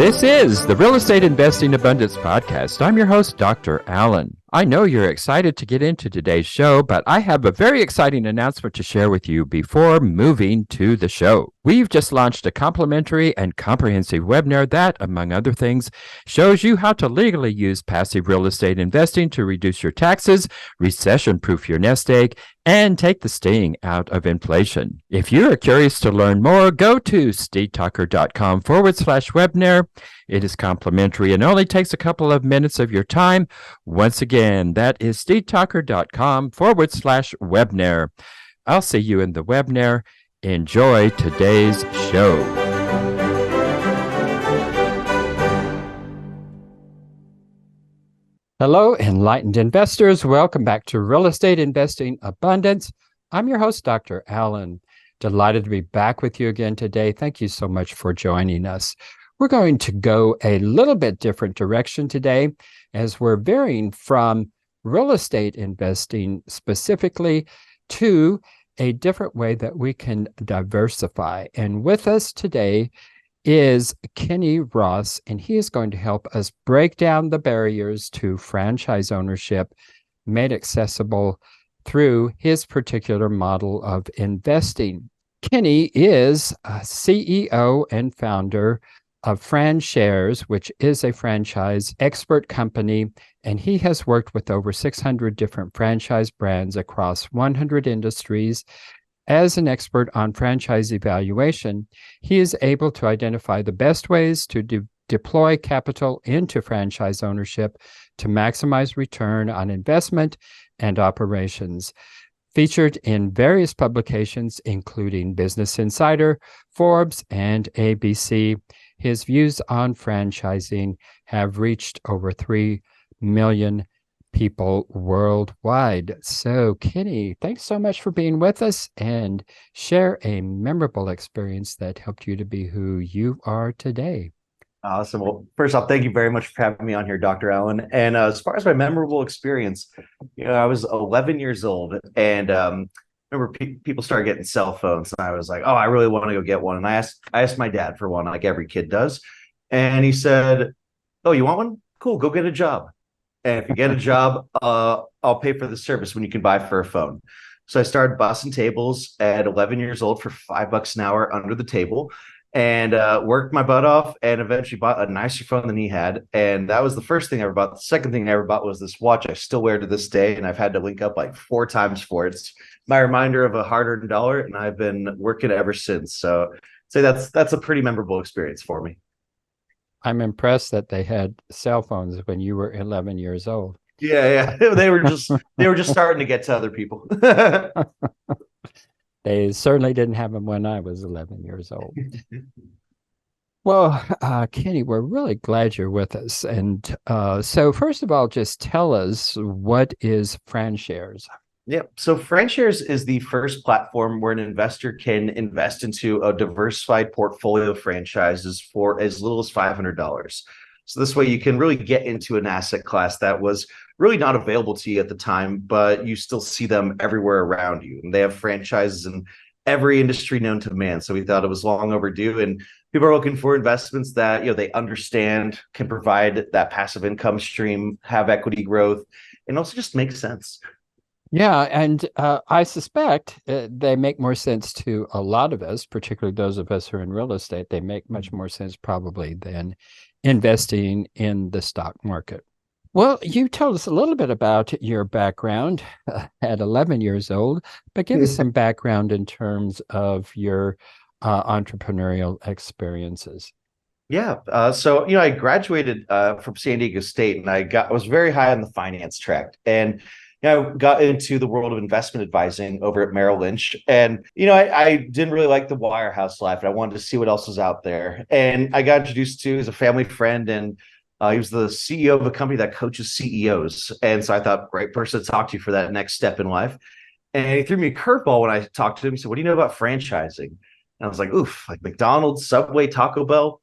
This is the Real Estate Investing Abundance Podcast. I'm your host, Dr. Allen. I know you're excited to get into today's show, but I have a very exciting announcement to share with you before moving to the show. We've just launched a complimentary and comprehensive webinar that, among other things, shows you how to legally use passive real estate investing to reduce your taxes, recession-proof your nest egg, and take the sting out of inflation. If you are curious to learn more, go to stevetucker.com/webinar. It is complimentary and only takes a couple of minutes of your time. Once again, that is stevetucker.com/webinar. I'll see you in the webinar. Enjoy today's show. Hello, enlightened investors. Welcome back to Real Estate Investing Abundance. I'm your host, Dr. Allen. Delighted to be back with you again today. Thank you so much for joining us. We're going to go a little bit different direction today as we're varying from real estate investing specifically to a different way that we can diversify. And with us today is Kenny Ross, and he is going to help us break down the barriers to franchise ownership made accessible through his particular model of investing. Kenny is a CEO and founder of Fran Shares, which is a franchise expert company, and he has worked with over 600 different franchise brands across 100 industries. As an expert on franchise evaluation, he is able to identify the best ways to deploy capital into franchise ownership to maximize return on investment and operations. Featured in various publications, including Business Insider, Forbes, and ABC, his views on franchising have reached over 3 million people worldwide. So, Kenny, thanks so much for being with us, and share a memorable experience that helped you to be who you are today. Awesome. Well, first off, thank you very much for having me on here, Dr. Allen. And as far as my memorable experience, I was 11 years old, and remember people started getting cell phones, and I was like, oh, I really want to go get one. And I asked my dad for one, like every kid does. And he said, oh, you want one? Cool, go get a job. And if you get a job, I'll pay for the service when you can buy for a phone. So I started bussing tables at 11 years old for $5 an hour under the table, and worked my butt off, and eventually bought a nicer phone than he had. And that was the first thing I ever bought. The second thing I ever bought was this watch I still wear to this day, and I've had to link up like 4 times for it. It's my reminder of a hard-earned dollar, and I've been working ever since. So I'd say that's a pretty memorable experience for me. I'm impressed that they had cell phones when you were 11 years old. Yeah. They were just starting to get to other people. They certainly didn't have them when I was 11 years old. Well, Kenny, we're really glad you're with us. And so first of all, just tell us, what is Fran Shares? Yeah. So Fran Shares is the first platform where an investor can invest into a diversified portfolio of franchises for as little as $500. So this way you can really get into an asset class that was really not available to you at the time, but you still see them everywhere around you. And they have franchises in every industry known to man. So we thought it was long overdue, and people are looking for investments that, they understand, can provide that passive income stream, have equity growth, and also just make sense. Yeah, and I suspect they make more sense to a lot of us, particularly those of us who are in real estate. They make much more sense probably than investing in the stock market. Well, you told us a little bit about your background at 11 years old, but give us some background in terms of your entrepreneurial experiences. Yeah. So, I graduated from San Diego State, and I was very high on the finance track. And I got into the world of investment advising over at Merrill Lynch. And, I didn't really like the wirehouse life, and I wanted to see what else was out there. And I got introduced to, as a family friend, and he was the CEO of a company that coaches CEOs. And so I thought, great person to talk to for that next step in life. And he threw me a curveball when I talked to him. He said, what do you know about franchising? And I was like, oof, like McDonald's, Subway, Taco Bell.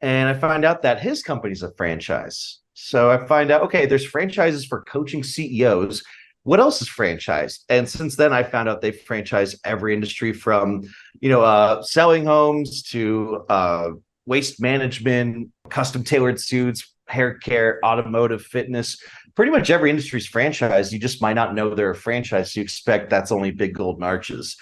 And I find out that his company's a franchise. So I find out, okay, there's franchises for coaching CEOs. What else is franchise? And since then, I found out they franchise every industry from, selling homes to waste management, custom tailored suits, hair care, automotive, fitness, pretty much every industry's franchise. You just might not know they're a franchise. You expect that's only big golden arches.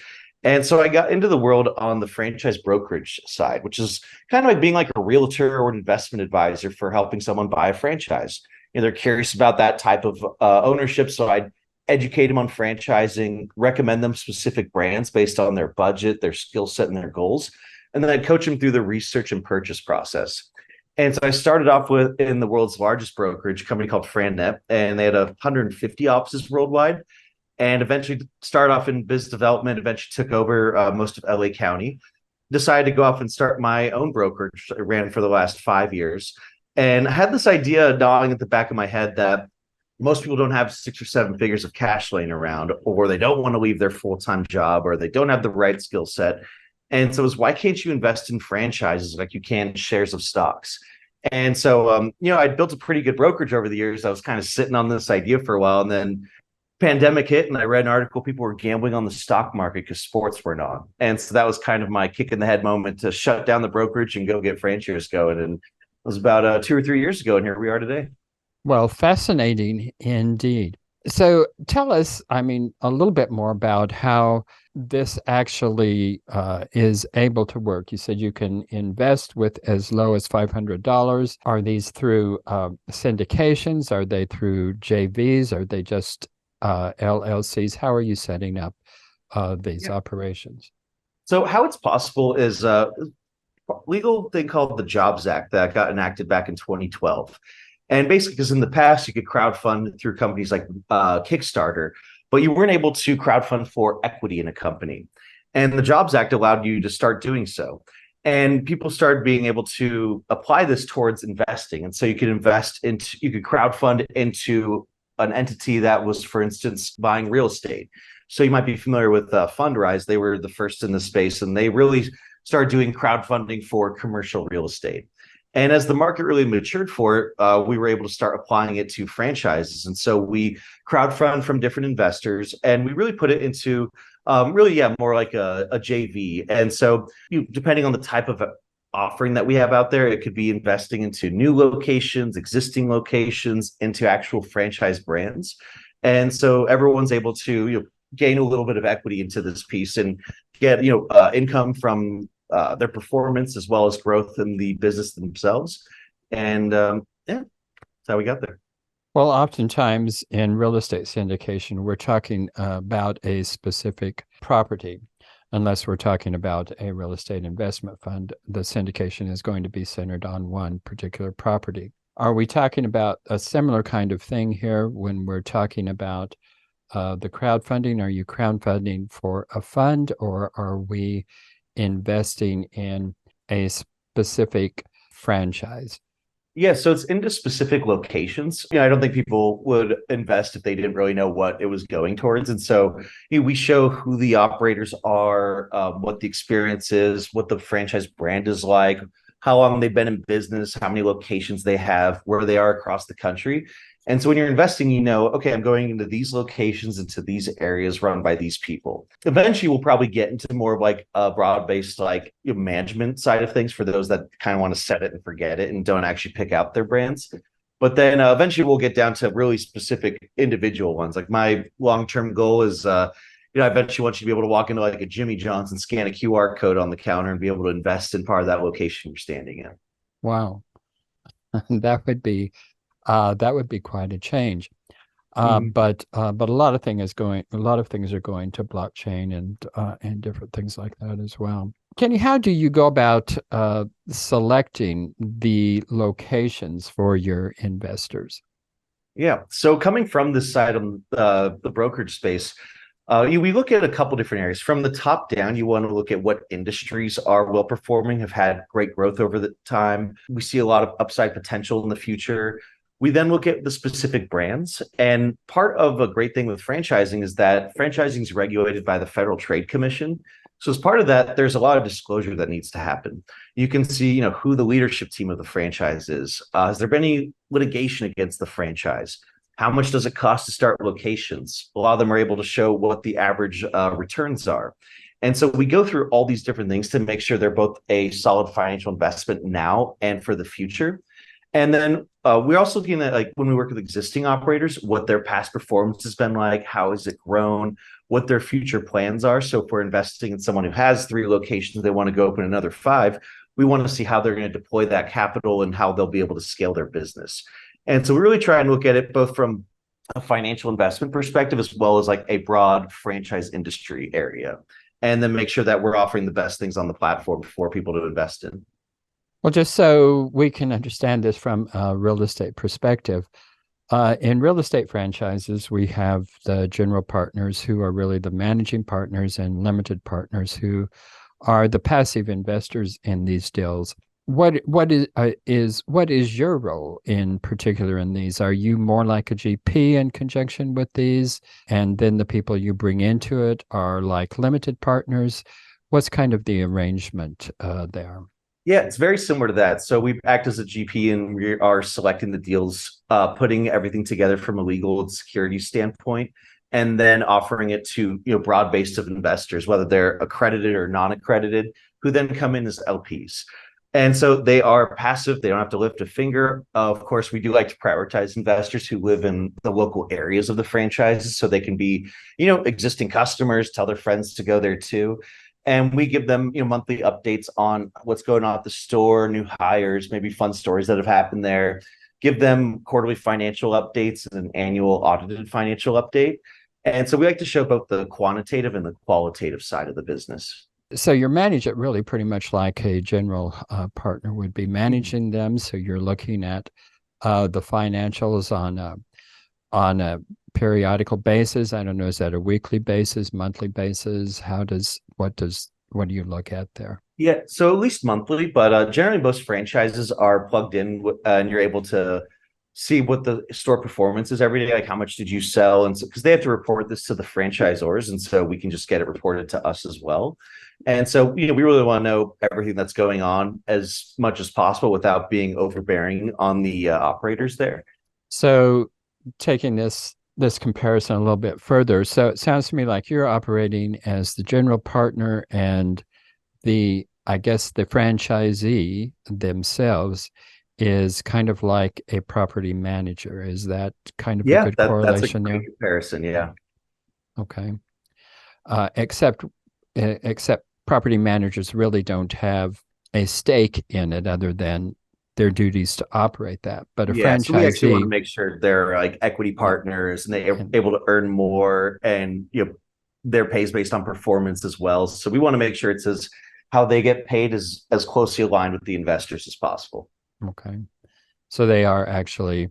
And so I got into the world on the franchise brokerage side, which is kind of like being like a realtor or an investment advisor for helping someone buy a franchise. They're curious about that type of ownership. So I'd educate them on franchising, recommend them specific brands based on their budget, their skill set, and their goals. And then I'd coach them through the research and purchase process. And so I started off with in the world's largest brokerage company called Fran, and they had 150 offices worldwide. And eventually started off in business development, eventually took over most of LA County, decided to go off and start my own brokerage. I ran for the last 5 years. And I had this idea gnawing at the back of my head that most people don't have 6 or 7 figures of cash laying around, or they don't want to leave their full-time job, or they don't have the right skill set. And so it was, why can't you invest in franchises like you can shares of stocks? And so, I'd built a pretty good brokerage over the years. I was kind of sitting on this idea for a while, and then pandemic hit, and I read an article, people were gambling on the stock market because sports weren't on. And so that was kind of my kick in the head moment to shut down the brokerage and go get franchise going. And it was about 2 or 3 years ago, and here we are today. Well, fascinating indeed. So tell us, a little bit more about how this actually is able to work. You said you can invest with as low as $500. Are these through syndications? Are they through JVs? Are they just LLCs? How are you setting up these operations? So how it's possible is a legal thing called the Jobs Act that got enacted back in 2012. And basically, because in the past, you could crowdfund through companies like Kickstarter, but you weren't able to crowdfund for equity in a company. And the Jobs Act allowed you to start doing so. And people started being able to apply this towards investing. And so you could crowdfund into an entity that was, for instance, buying real estate. So you might be familiar with Fundrise. They were the first in the space, and they really started doing crowdfunding for commercial real estate. And as the market really matured for it, we were able to start applying it to franchises. And so we crowdfund from different investors, and we really put it into more like a JV. And so depending on the type of offering that we have out there, it could be investing into new locations, existing locations, into actual franchise brands. And so everyone's able to gain a little bit of equity into this piece and get income from their performance as well as growth in the business themselves. And that's how we got there. Well, oftentimes in real estate syndication, we're talking about a specific property. Unless we're talking about a real estate investment fund, the syndication is going to be centered on one particular property. Are we talking about a similar kind of thing here when we're talking about the crowdfunding? Are you crowdfunding for a fund, or are we investing in a specific franchise? Yeah, so it's into specific locations. I don't think people would invest if they didn't really know what it was going towards. And so we show who the operators are, what the experience is, what the franchise brand is like, how long they've been in business, how many locations they have, where they are across the country. And so when you're investing, okay, I'm going into these locations, into these areas run by these people. Eventually, we'll probably get into more of like a broad-based management side of things for those that kind of want to set it and forget it and don't actually pick out their brands. But then eventually we'll get down to really specific individual ones. Like my long-term goal is, I eventually want you to be able to walk into like a Jimmy John's and scan a QR code on the counter and be able to invest in part of that location you're standing in. Wow. That would be quite a change. But a lot of things are going to blockchain and different things like that as well. Kenny, how do you go about selecting the locations for your investors? Yeah, so coming from this side of the brokerage space, we look at a couple different areas. From the top down, you want to look at what industries are well performing, have had great growth over the time. We see a lot of upside potential in the future. We then look at the specific brands. And part of a great thing with franchising is that franchising is regulated by the Federal Trade Commission. So as part of that, there's a lot of disclosure that needs to happen. You can see, who the leadership team of the franchise is. Has there been any litigation against the franchise? How much does it cost to start locations? A lot of them are able to show what the average returns are. And so we go through all these different things to make sure they're both a solid financial investment now and for the future. And then we're also looking at, like, when we work with existing operators, what their past performance has been like, how has it grown, what their future plans are. So if we're investing in someone who has 3 locations, they want to go open another 5, we want to see how they're going to deploy that capital and how they'll be able to scale their business. And so we really try and look at it both from a financial investment perspective as well as like a broad franchise industry area, and then make sure that we're offering the best things on the platform for people to invest in. Well, just so we can understand this from a real estate perspective, in real estate franchises, we have the general partners who are really the managing partners and limited partners who are the passive investors in these deals. What is your role in particular in these? Are you more like a GP in conjunction with these, and then the people you bring into it are like limited partners? What's kind of the arrangement there? Yeah, it's very similar to that. So we act as a GP and we are selecting the deals, putting everything together from a legal and security standpoint, and then offering it to, broad base of investors, whether they're accredited or non-accredited, who then come in as LPs. And so they are passive. They don't have to lift a finger. Of course, we do like to prioritize investors who live in the local areas of the franchises so they can be, existing customers, tell their friends to go there too. And we give them, monthly updates on what's going on at the store, new hires, maybe fun stories that have happened there. Give them quarterly financial updates and an annual audited financial update. And so we like to show both the quantitative and the qualitative side of the business. So you're managed it really pretty much like a general partner would be managing them. So you're looking at the financials on a periodical basis. I don't know, is that a weekly basis, monthly basis? What do you look at there? Yeah, so at least monthly, but generally most franchises are plugged in, and you're able to see what the store performance is every day, like how much did you sell, and so because they have to report this to the franchisors, and so we can just get it reported to us as well. And so, we really want to know everything that's going on as much as possible without being overbearing on the operators there. So taking this comparison a little bit further, so it sounds to me like you're operating as the general partner, and I guess the franchisee themselves is kind of like a property manager. Is that kind of a good correlation that's a there? great comparison. Yeah. Okay. Except property managers really don't have a stake in it other than their duties to operate that. But a Yeah, so we actually want to franchisee, make sure they're like equity partners and they're able to earn more, and their pay is based on performance as well. So we want to make sure it says how they get paid is as closely aligned with the investors as possible. okay, so they are actually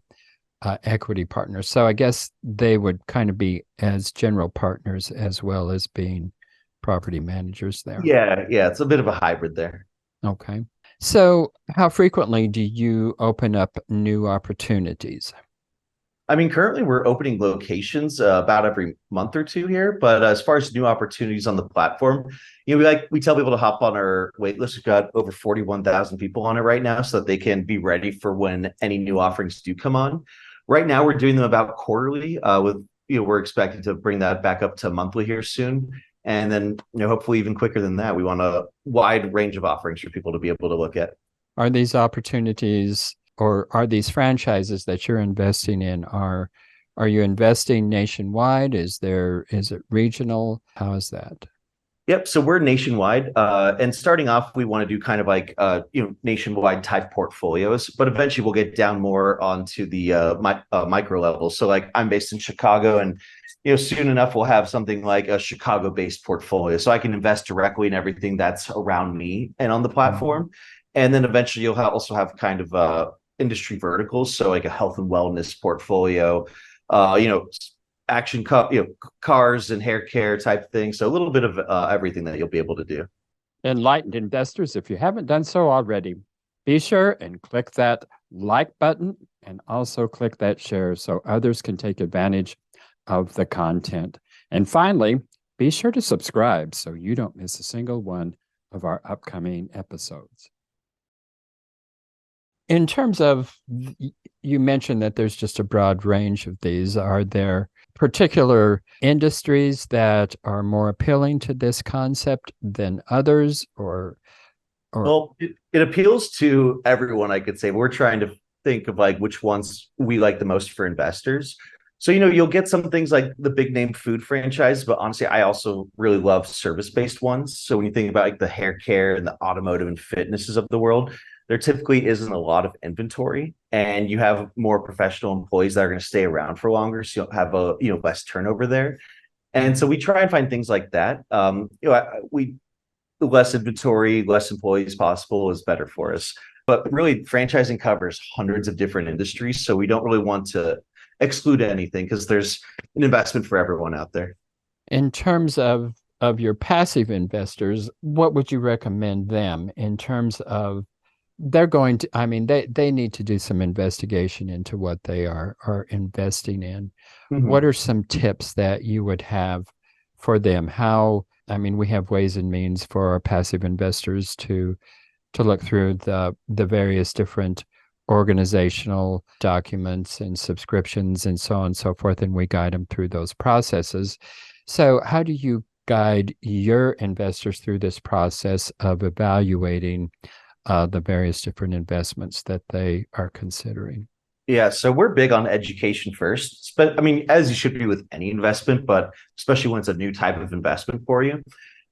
equity partners. So I guess they would kind of be as general partners as well as being property managers there. Yeah, it's a bit of a hybrid there. Okay. So how frequently do you open up new opportunities? I mean, currently we're opening locations about every month or two here, but as far as new opportunities on the platform, we tell people to hop on our wait list. We've got over 41,000 people on it right now, so that they can be ready for when any new offerings do come on. Right now, we're doing them about quarterly. We're expecting to bring that back up to monthly here soon, and then hopefully even quicker than that. We want a wide range of offerings for people to be able to look at. Are these opportunities, or are these franchises that you're investing in, are you investing nationwide? Is it regional? How is that? Yep. So we're nationwide, and starting off, we want to do kind of like nationwide type portfolios, but eventually we'll get down more onto the micro level. So like I'm based in Chicago, and soon enough we'll have something like a Chicago-based portfolio, so I can invest directly in everything that's around me and on the platform. And then eventually you'll also have kind of industry verticals, so like a health and wellness portfolio, cars and hair care type thing. So a little bit of everything that you'll be able to do. Enlightened investors, if you haven't done so already, be sure and click that like button and also click that share so others can take advantage of the content. And finally, be sure to subscribe so you don't miss a single one of our upcoming episodes. In terms of, you mentioned that there's just a broad range of these. Are there particular industries that are more appealing to this concept than others, or Well, it appeals to everyone, I could say. We're trying to think of like which ones we like the most for investors. So, you'll get some things like the big name food franchise, but honestly, I also really love service-based ones. So when you think about like the hair care and the automotive and fitnesses of the world, there typically isn't a lot of inventory, and you have more professional employees that are going to stay around for longer. So you'll have a less turnover there. And so we try and find things like that. We the less inventory, less employees possible is better for us. But really, franchising covers hundreds of different industries. So we don't really want to exclude anything because there's an investment for everyone out there. in terms of your passive investors, what would you recommend them in terms of they're going to, I mean, they need to do some investigation into what they are investing in. What Mhm. are some tips that you would have for them? How, I mean, we have ways and means for our passive investors to look through the various different organizational documents and subscriptions and so on and so forth, and we guide them through those processes. So how do you guide your investors through this process of evaluating the various different investments that they are considering? Yeah, so we're big on education first. But I mean, as you should be with any investment, but especially when it's a new type of investment for you.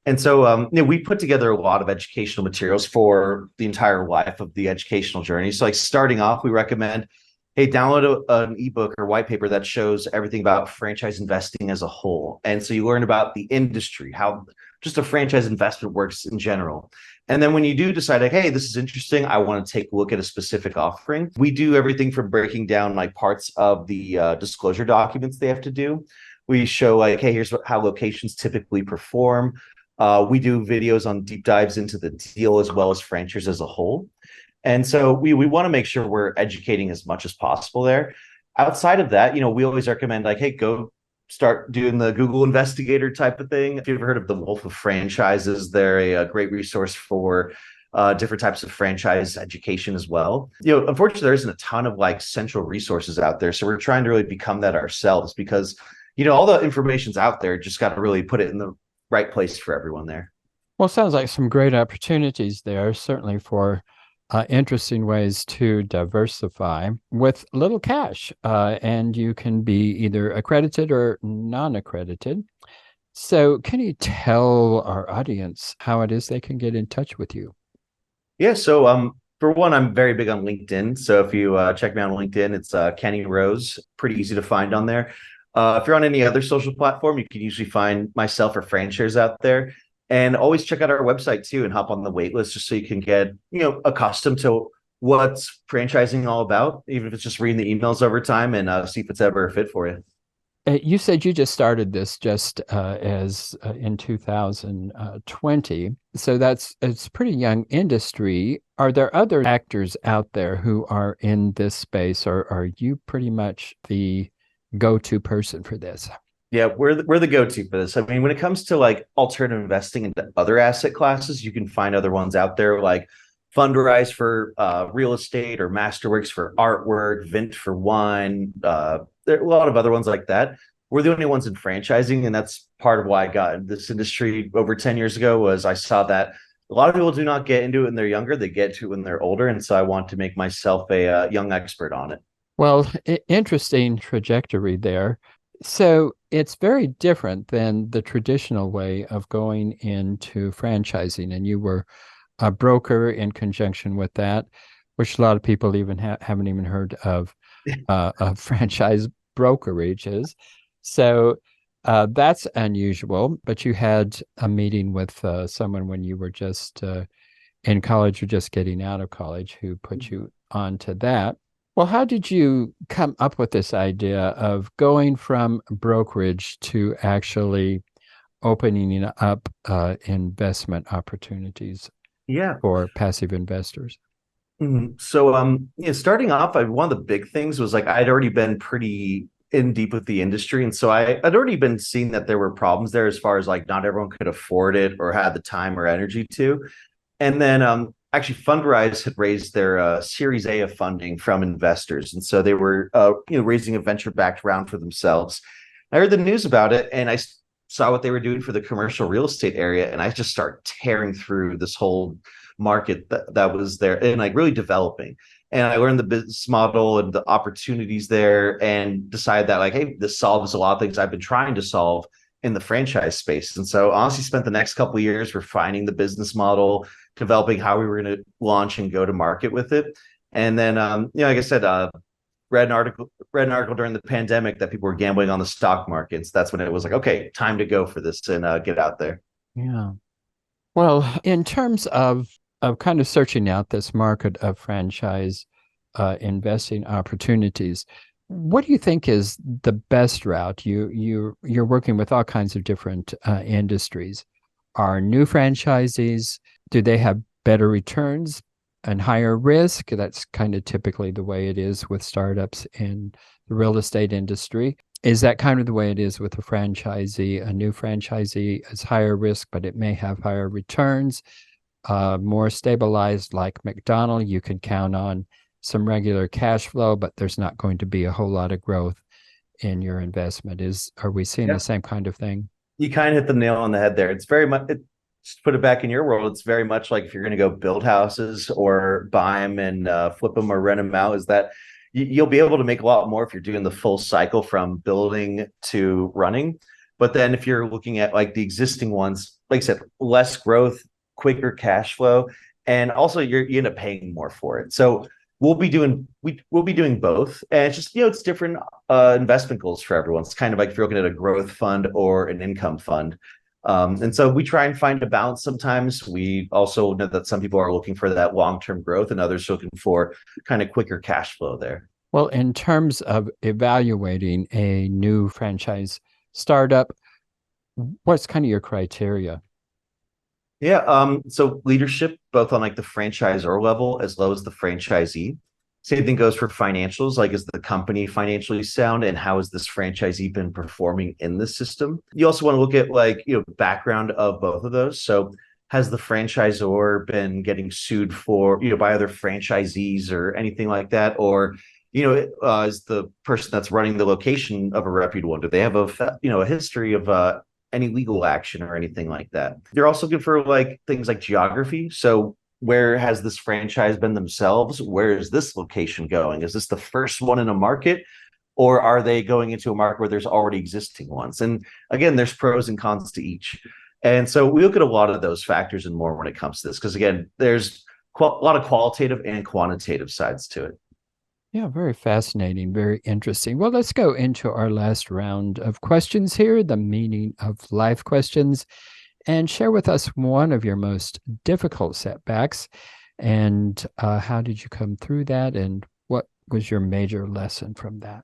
And so, we put together a lot of educational materials for the entire life of the educational journey. So, like starting off, we recommend, hey, download an ebook or white paper that shows everything about franchise investing as a whole. And so you learn about the industry, how just a franchise investment works in general. And then when you do decide, like, hey, this is interesting, I want to take a look at a specific offering, we do everything from breaking down like parts of the disclosure documents they have to do. We show like, hey, here's how locations typically perform. We do videos on deep dives into the deal as well as franchise as a whole. And so we want to make sure we're educating as much as possible there. Outside of that, we always recommend like, hey, go start doing the Google Investigator type of thing. If you've ever heard of the Wolf of Franchises, they're a great resource for different types of franchise education as well. Unfortunately, there isn't a ton of like central resources out there. So we're trying to really become that ourselves because, all the information's out there. Just got to really put it in the right place for everyone there. Well, sounds like some great opportunities there, certainly for interesting ways to diversify with little cash. And you can be either accredited or non-accredited. So can you tell our audience how it is they can get in touch with you? Yeah. So for one, I'm very big on LinkedIn. So if you check me on LinkedIn, it's Kenny Rose. Pretty easy to find on there. If you're on any other social platform, you can usually find myself or Fran Shares out there. And always check out our website too and hop on the wait list just so you can get, accustomed to what's franchising all about, even if it's just reading the emails over time and see if it's ever a fit for you. You said you just started this just as in 2020. So it's a pretty young industry. Are there other actors out there who are in this space, or are you pretty much the go-to person for this? Yeah, we're the go-to for this. I mean, when it comes to like alternative investing into other asset classes, you can find other ones out there like Fundrise for real estate or Masterworks for artwork, Vint for wine. There are a lot of other ones like that. We're the only ones in franchising, and that's part of why I got in this industry over 10 years ago was I saw that a lot of people do not get into it when they're younger, they get to it when they're older. And so I want to make myself a young expert on it. Well, interesting trajectory there. So it's very different than the traditional way of going into franchising. And you were a broker in conjunction with that, which a lot of people even haven't even heard of franchise brokerages. So that's unusual. But you had a meeting with someone when you were just in college or just getting out of college who put you onto that. Well, how did you come up with this idea of going from brokerage to actually opening up investment opportunities Yeah. for passive investors? So, starting off, one of the big things was like I'd already been pretty in deep with the industry, and so I'd already been seeing that there were problems there as far as like not everyone could afford it or had the time or energy to. And then, actually, Fundrise had raised their Series A of funding from investors, and so they were, raising a venture-backed round for themselves. I heard the news about it, and saw what they were doing for the commercial real estate area, and I just started tearing through this whole market that was there and like really developing. And I learned the business model and the opportunities there, and decided that like, hey, this solves a lot of things I've been trying to solve in the franchise space. And so honestly spent the next couple of years refining the business model, developing how we were going to launch and go to market with it. And then, like I said, read an article during the pandemic that people were gambling on the stock markets. That's when it was like, okay, time to go for this and get out there. Yeah. Well, in terms of kind of searching out this market of franchise investing opportunities, what do you think is the best route? You're working with all kinds of different industries. Are new franchisees, do they have better returns and higher risk? That's kind of typically the way it is with startups in the real estate industry. Is that kind of the way it is with a franchisee? A new franchisee is higher risk, but it may have higher returns, more stabilized, like McDonald's. You can count on some regular cash flow, but there's not going to be a whole lot of growth in your investment. Are we seeing the same kind of thing? You kind of hit the nail on the head there. It's very much, just put it back in your world. It's very much like if you're going to go build houses or buy them and flip them or rent them out, is that you'll be able to make a lot more if you're doing the full cycle from building to running. But then if you're looking at like the existing ones, like I said, less growth, quicker cash flow, and also you end up paying more for it. So we'll be doing both, and it's just it's different investment goals for everyone. It's kind of like if you're looking at a growth fund or an income fund. And so we try and find a balance sometimes. We also know that some people are looking for that long-term growth and others looking for kind of quicker cash flow there. Well, in terms of evaluating a new franchise startup, what's kind of your criteria? Yeah. So leadership, both on like the franchisor level as well as the franchisee. Same thing goes for financials. Like, is the company financially sound, and how has this franchisee been performing in the system? You also want to look at like, background of both of those. So has the franchisor been getting sued for, by other franchisees or anything like that? Or, is the person that's running the location of a reputable one? Do they have a history of any legal action or anything like that? They're also good for like things like geography. So where has this franchise been themselves? Where is this location going? Is this the first one in a market, or are they going into a market where there's already existing ones? And again, there's pros and cons to each. And so we look at a lot of those factors and more when it comes to this, because again, there's a lot of qualitative and quantitative sides to it. Yeah, very fascinating, very interesting. Well, let's go into our last round of questions here, the meaning of life questions, and share with us one of your most difficult setbacks, and how did you come through that, and what was your major lesson from that?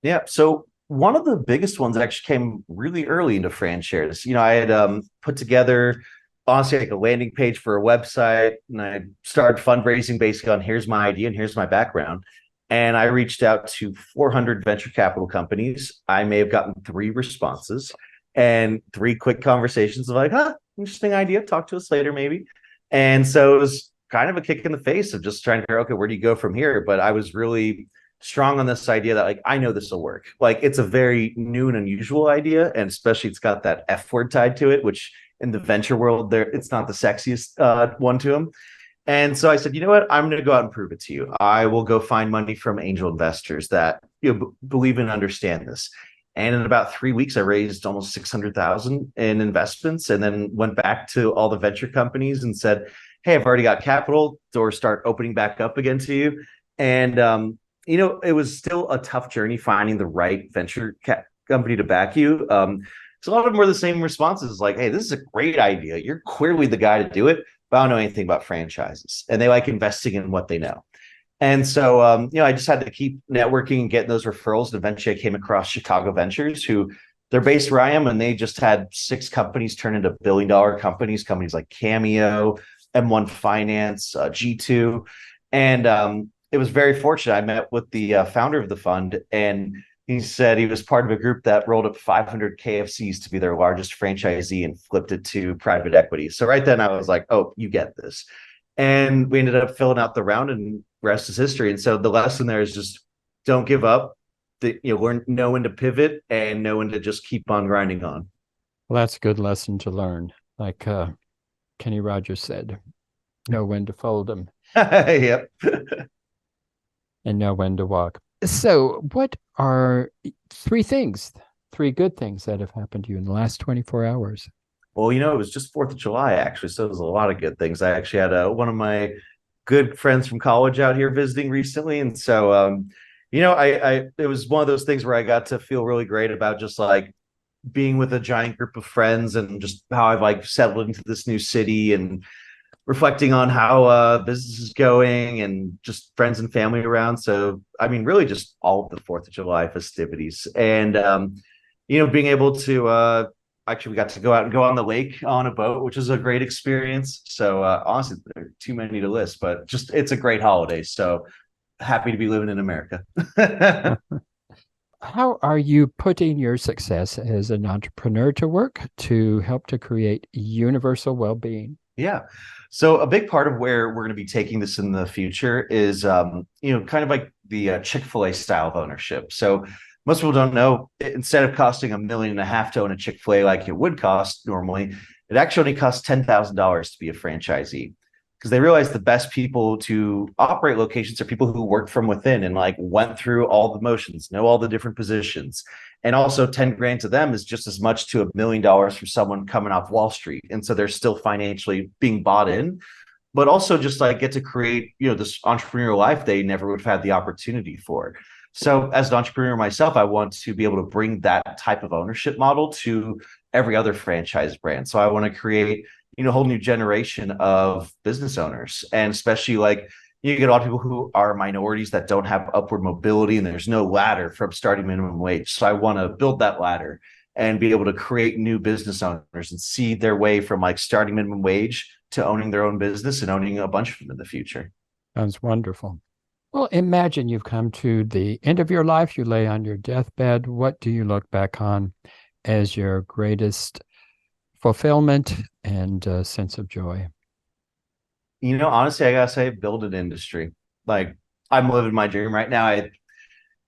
Yeah. So one of the biggest ones actually came really early into Fran Shares. I had put together honestly like a landing page for a website, and I started fundraising basically on here's my idea and here's my background. And I reached out to 400 venture capital companies. I may have gotten 3 responses and 3 quick conversations of like, interesting idea. Talk to us later, maybe. And so it was kind of a kick in the face of just trying to figure, okay, where do you go from here? But I was really strong on this idea that like, I know this will work. Like, it's a very new and unusual idea. And especially it's got that F word tied to it, which in the venture world, it's not the sexiest one to them. And so I said, you know what? I'm going to go out and prove it to you. I will go find money from angel investors that believe and understand this. And in about 3 weeks, I raised almost 600,000 in investments, and then went back to all the venture companies and said, "Hey, I've already got capital. Doors start opening back up again to you." And it was still a tough journey finding the right venture company to back you. So a lot of them were the same responses, like, "Hey, this is a great idea. You're clearly the guy to do it, but I don't know anything about franchises." And they like investing in what they know. And so, I just had to keep networking and getting those referrals. And eventually I came across Chicago Ventures, who they're based where I am, and they just had 6 companies turn into billion-dollar companies like Cameo, M1 Finance, G2. And it was very fortunate. I met with the founder of the fund, and he said he was part of a group that rolled up 500 KFCs to be their largest franchisee and flipped it to private equity. So right then I was like, oh, you get this. And we ended up filling out the round, and rest is history. And so the lesson there is just don't give up. know when to pivot and know when to just keep on grinding on. Well, that's a good lesson to learn. Like Kenny Rogers said, know when to fold them Yep. and know when to walk. So, what are three good things that have happened to you in the last 24 hours? Well, it was just 4th of July, actually. So it was a lot of good things. I actually had one of my good friends from college out here visiting recently. And so, it was one of those things where I got to feel really great about just like being with a giant group of friends and just how I've like settled into this new city and reflecting on how business is going and just friends and family around. So, I mean, really just all of the 4th of July festivities and, being able to actually we got to go out and go on the lake on a boat, which was a great experience. So honestly, there are too many to list, but just it's a great holiday. So happy to be living in America. How are you putting your success as an entrepreneur to work to help to create universal well-being? Yeah. So a big part of where we're going to be taking this in the future is, kind of like the Chick-fil-A style of ownership. So most people don't know, instead of costing $1.5 million to own a Chick-fil-A like it would cost normally, it actually only costs $10,000 to be a franchisee, because they realize the best people to operate locations are people who work from within and like went through all the motions, know all the different positions. And also 10 grand to them is just as much to $1 million for someone coming off Wall Street. And so they're still financially being bought in, but also just like get to create, this entrepreneurial life they never would have had the opportunity for. So as an entrepreneur myself, I want to be able to bring that type of ownership model to every other franchise brand. So I want to create, a whole new generation of business owners. And especially like you get a lot of people who are minorities that don't have upward mobility and there's no ladder from starting minimum wage. So I want to build that ladder and be able to create new business owners and see their way from like starting minimum wage to owning their own business and owning a bunch of them in the future. Sounds wonderful. Well, imagine you've come to the end of your life, you lay on your deathbed. What do you look back on as your greatest fulfillment and sense of joy? Honestly, I gotta say, build an industry. Like I'm living my dream right now.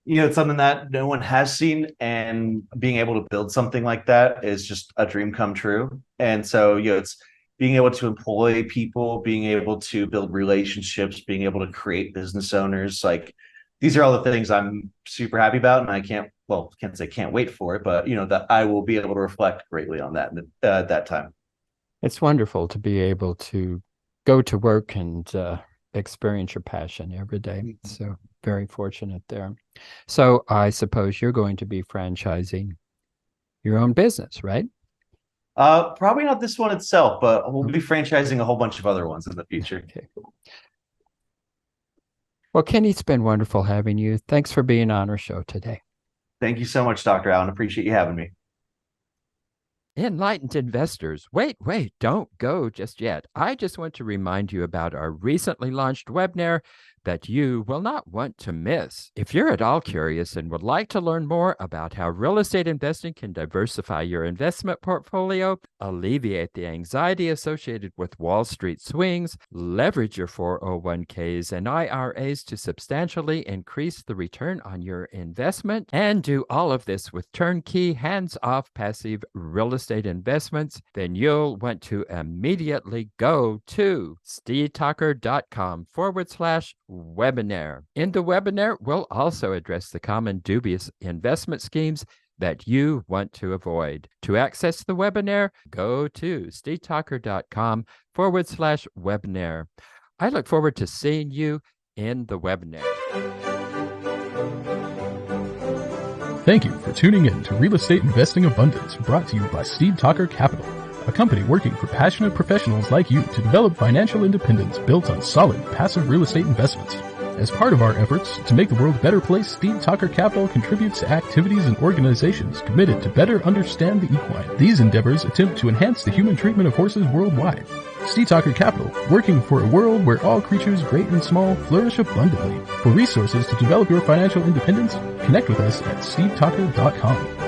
It's something that no one has seen, and being able to build something like that is just a dream come true. And so, it's being able to employ people, being able to build relationships, being able to create business owners. Like these are all the things I'm super happy about, and I can't say can't wait for it, but that I will be able to reflect greatly on that at that time. It's wonderful to be able to go to work and experience your passion every day. So very fortunate there. So I suppose you're going to be franchising your own business, right? Probably not this one itself, but we'll be franchising a whole bunch of other ones in the future. Okay. Well, Kenny, it's been wonderful having you. Thanks for being on our show today. Thank you so much, Dr. Allen. Appreciate you having me. Enlightened investors, wait, don't go just yet. I just want to remind you about our recently launched webinar that you will not want to miss. If you're at all curious and would like to learn more about how real estate investing can diversify your investment portfolio, alleviate the anxiety associated with Wall Street swings, leverage your 401ks and IRAs to substantially increase the return on your investment, and do all of this with turnkey, hands-off, passive real estate investments, then you'll want to immediately go to stevetalker.com/webinar. In the webinar, we'll also address the common dubious investment schemes that you want to avoid. To access the webinar, go to stevetalker.com/webinar. I look forward to seeing you in the webinar. Thank you for tuning in to Real Estate Investing Abundance, brought to you by Steve Talker Capital, a company working for passionate professionals like you to develop financial independence built on solid, passive real estate investments. As part of our efforts to make the world a better place, Steve Talker Capital contributes to activities and organizations committed to better understand the equine. These endeavors attempt to enhance the human treatment of horses worldwide. Steve Talker Capital, working for a world where all creatures, great and small, flourish abundantly. For resources to develop your financial independence, connect with us at stevetalker.com.